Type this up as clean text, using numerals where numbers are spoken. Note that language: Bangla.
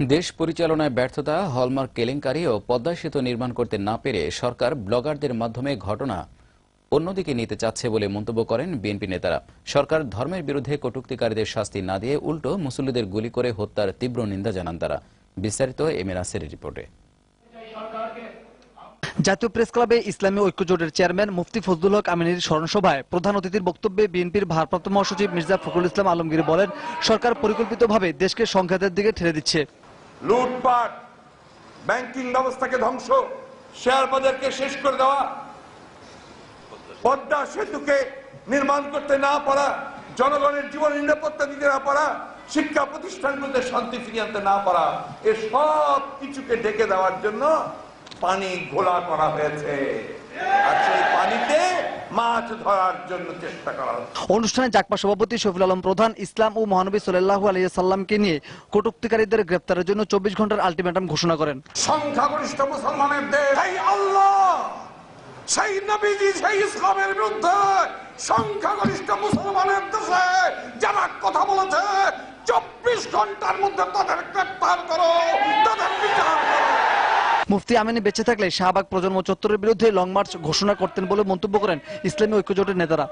দেশ পরিচালনায় ব্যর্থতা, হলমার্ক কেলেঙ্কারি ও পদ্মা সেতু নির্মাণ করতে না পেরে সরকার ব্লগারদের মাধ্যমে ঘটনা অন্যদিকে নিতে চাচ্ছে বলে মন্তব্য করেন বিএনপি নেতারা। সরকার ধর্মের বিরুদ্ধে কটূক্তিকারীদের শাস্তি না দিয়ে উল্টো মুসল্লিদের গুলি করে হত্যার তীব্র নিন্দা জানান তারা। বিস্তারিত এম এ নাসিরের রিপোর্টে। জাতীয় প্রেস ক্লাবে ইসলামী ঐক্য জোটের চেয়ারম্যান মুফতি ফজলুল হক আমিনীর স্মরণসভায় প্রধান অতিথির বক্তব্যে বিএনপির ভারপ্রাপ্ত মহাসচিব মির্জা ফখরুল ইসলাম আলমগীর বলেন, সরকার পরিকল্পিতভাবে দেশকে সংঘাতের দিকে ঠেলে দিচ্ছে। লুটপাট, ব্যাংকিং ব্যবস্থাকে ধ্বংস, শেয়ার বাজারকে শেষ করে দেওয়া, পদ্মা সেতুকে নির্মাণ করতে না পারা, জনগণের জীবন নিরাপত্তা দিতে না পারা, শিক্ষা প্রতিষ্ঠানগুলোতে শান্তি ফিরিয়ে আনতে না পারা, এ সব কিছুকে ঢেকে দেওয়ার জন্য পানি ঘোলা করা হয়েছে। আর সেই পানিতে মাছ ধরার জন্য চেষ্টা করা হচ্ছে। অনুষ্ঠানে জাকপা সভাপতি শফিউল আলম প্রধান ইসলাম ও মহানবী সাল্লাল্লাহু আলাইহি সাল্লামকে নিয়ে কটূক্তিকারীদের গ্রেফতারের জন্য 24 ঘন্টার আলটিমেটাম ঘোষণা করেন। সংখ্যাগরিষ্ঠ মুসলমানের দেশ, সেই আল্লাহ, সেই নবীজি, সেই ইসলামের বিরুদ্ধে সংখ্যাগরিষ্ঠ মুসলমানের দেশে যারা কথা বলেছে, 24 ঘন্টার মধ্যে তাদের গ্রেফতার করো, তাদের বিচার করো। মুফতি আমিনী বেঁচে থাকলে শাহবাগ প্রজন্ম চত্বরের বিরুদ্ধে লং মার্চ ঘোষণা করতেন বলে মন্তব্য করেন ইসলামী ঐক্য জোটের নেতারা।